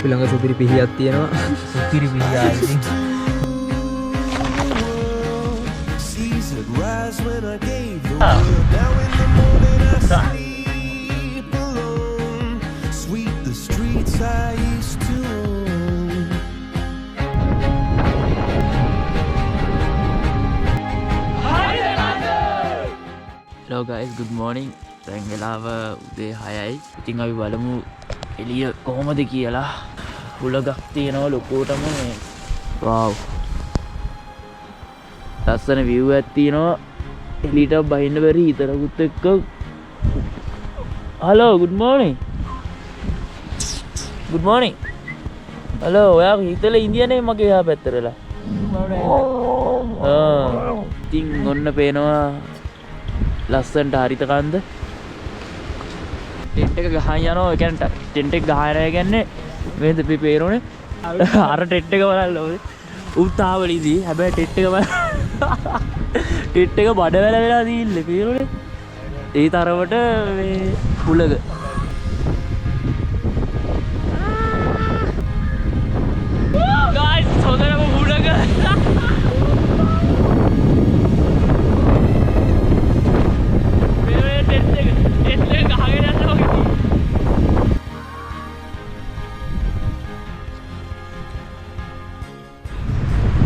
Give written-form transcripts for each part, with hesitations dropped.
අපි ළඟ සුපිරි පිහියක් තියෙනවා. සුපිරි පිහියා ඉතින්. Hello guys, good morning. දැන් වෙලාව උදේ 6යි. ඉතින් අපි බලමු එළිය කොහොමද කියලා. හුලගක් තියෙනවා ලොකුටම මේ. wow. ලස්සන view එකක් තියෙනවා. එළියට බහින්න බැරි ඊතරකුත් එක්ක. Hello, good morning. Good morning. Hello, ඔයා හිතලා ඉන්දියානේ මගේ එහා පැත්තටලා. ඉතින් ඔන්න පේනවා ලස්සනට හරිත කන්ද ටෙන්ට් එක ගහන් යනවා. ඒ කියන්නේ ටෙන්ට් එක ගහන අය කියන්නේ මේද පේරෝනේ අර ටෙන්ට් එක බලන්න ඕනේ උතාවලිදී. හැබැයි ටෙන්ට් එක ටෙන්ට් එක බඩ වැල වෙලා දීල්ල පේරෝනේ ඒ තරමට මේ හුලග. guys හොඳටම හුලග.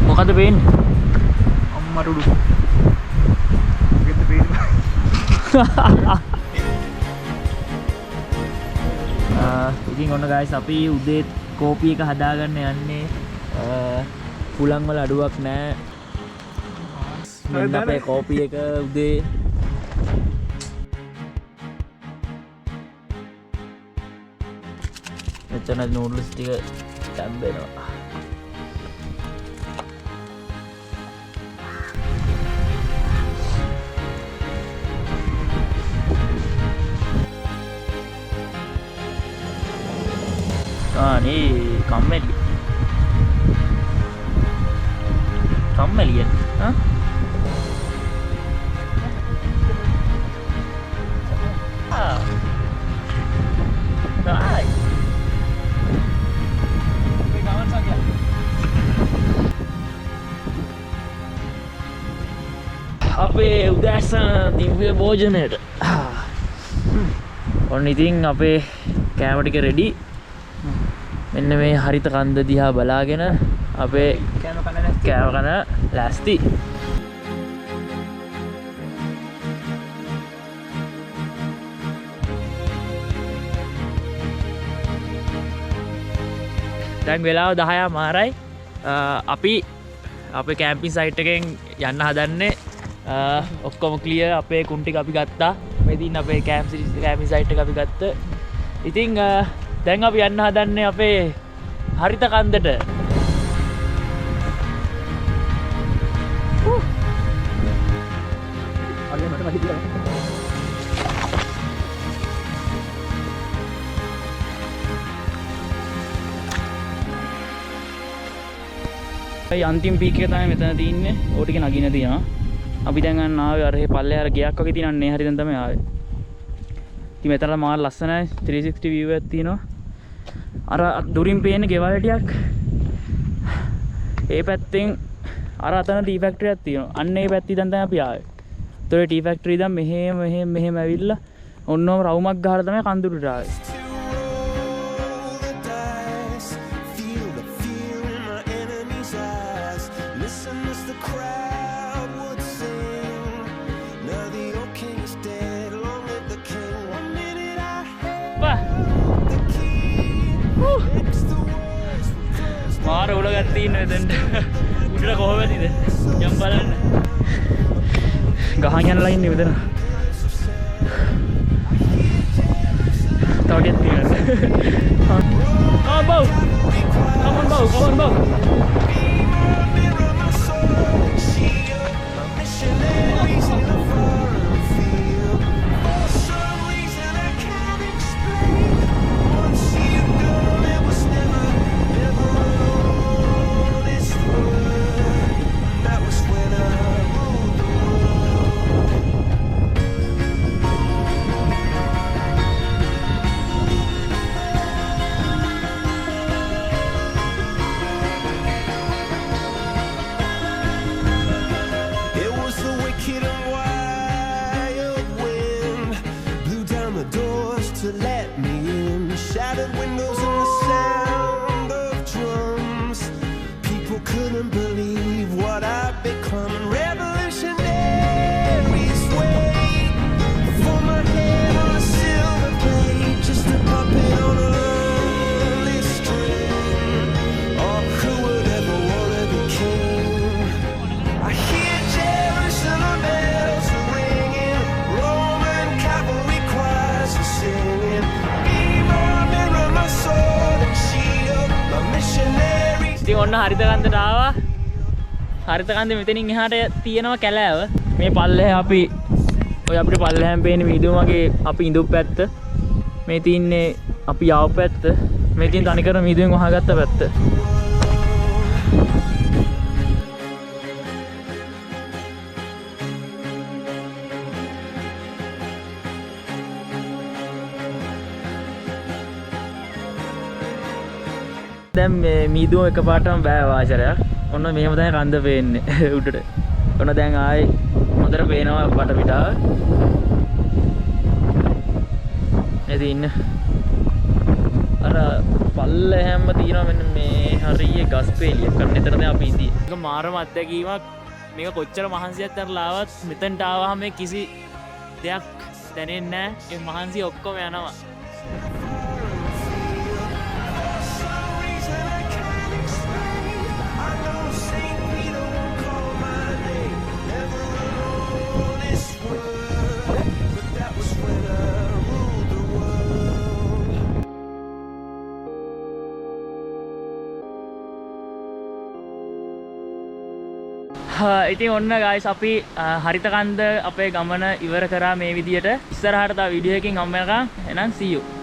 මොකද වෙන්නේ? අම්මට උඩු. මොකද වෙන්නේ? ඉතින් ඔන්න guys අපි උදේ කෝපි එක හදාගන්න යන්නේ. පුලන් වල අඩුවක් නැහැ. මෙන්න අපේ කෝපි එක උදේ. මෙතන නූඩල්ස් ටික තැම්බෙනවා. නේ කම්මැලි කම්මැලිය හා අපේ උදෑසන දිව්‍ය භෝජනයට ඔන්න ඉතින් අපේ කෑම ටික රෙඩි. මෙන්න මේ හරිත කන්ද දිහා බලාගෙන අපේ කෑම කන ලෑස්ති. දැන් වෙලාව 10 මාරයි. අපි අපේ කැම්පින් සයිට් එකෙන් යන්න හදන්නේ. ඔක්කොම ක්ලියර්. අපේ කුන් ටික අපි ගත්තා. මෙදින් අපේ කැම්පින් සයිට් එක අපි ගත්ත. ඉතින් දැන් අපි යන්න හදන්නේ අපේ හරිත කන්දට. අන්තිම පීක් එක තමයි මෙතන තියෙන්නේ. ඕක ටික නගින්න තියෙනවා. අපි දැන් ආවේ අර පල්ලේ අර ගයක් වගේ තියෙනන්නේ හරියටම තමයි ආවේ. ඉතින් මෙතන මාර ලස්සනයි 360 view එකක් තියෙනවා. අර දුරින් පේන ගෙවල් ටිකක් ඒ පැත්තෙන් අර අතන ටී ෆැක්ටරි එකක් තියෙනවා. අන්න ඒ පැත්තේ දැන් අපි ආවේ. ඒතකොට ටී ෆැක්ටරි දැන් මෙහෙම ඇවිල්ලා ඔන්නෝම රවුමක් ගහලා තමයි කන්දුරට ආවේ. මාර උලගක් තියෙනවා එතනට. උඩට කොහොමද ඉතින්? යම් බලන්න. ගහන් යන ලයින් නේ මෙතන. තව ටිකක් තියෙනවා. බව්. Come on බව්. ඔන්න හරිතකන්දට ආවා. හරිතකන්ද මෙතනින් එහාට තියෙනවා කැලෑව. මේ පල්ලෙහ අපි ඔය අපිට පල්ලෙහෙන් පේන මීදුමගේ අපි ඉඳුප් පැත්ත. මේ තින්නේ අපි ආව පැත්ත. මේ තින් තනිකර මීදුවෙන් වහගත්ත පැත්ත. දැන් මේ මීදුම එකපාරටම බෑ වාචරයක්. ඔන්න මෙහෙම තමයි කන්ද පේන්නේ උඩට. ඔන්න දැන් ආයේ හොඳට පේනවා බට පිටාව. එදී ඉන්න අර පල්ලෙහැම තියෙනවා මෙන්න මේ හරිය ගස් පෙළියක්. අන්න එතන දැන් අපි ඉඳී. ඒක මාරම අත්දැකීමක්. මේක කොච්චර මහන්සියක් කරලා ආවත් මෙතනට ආවහම මේ කිසි දෙයක් දැනෙන්නේ නැහැ. ඒ මහන්සිය ඔක්කොම යනවා. ඉතින් ඔන්න ගයිස් අපි හරිතකන්ද අපේ ගමන ඉවර කරා මේ විදියට. ඉස්සරහට තව වීඩියෝ එකකින් හම්බ වෙනකම් එහෙනම් see you.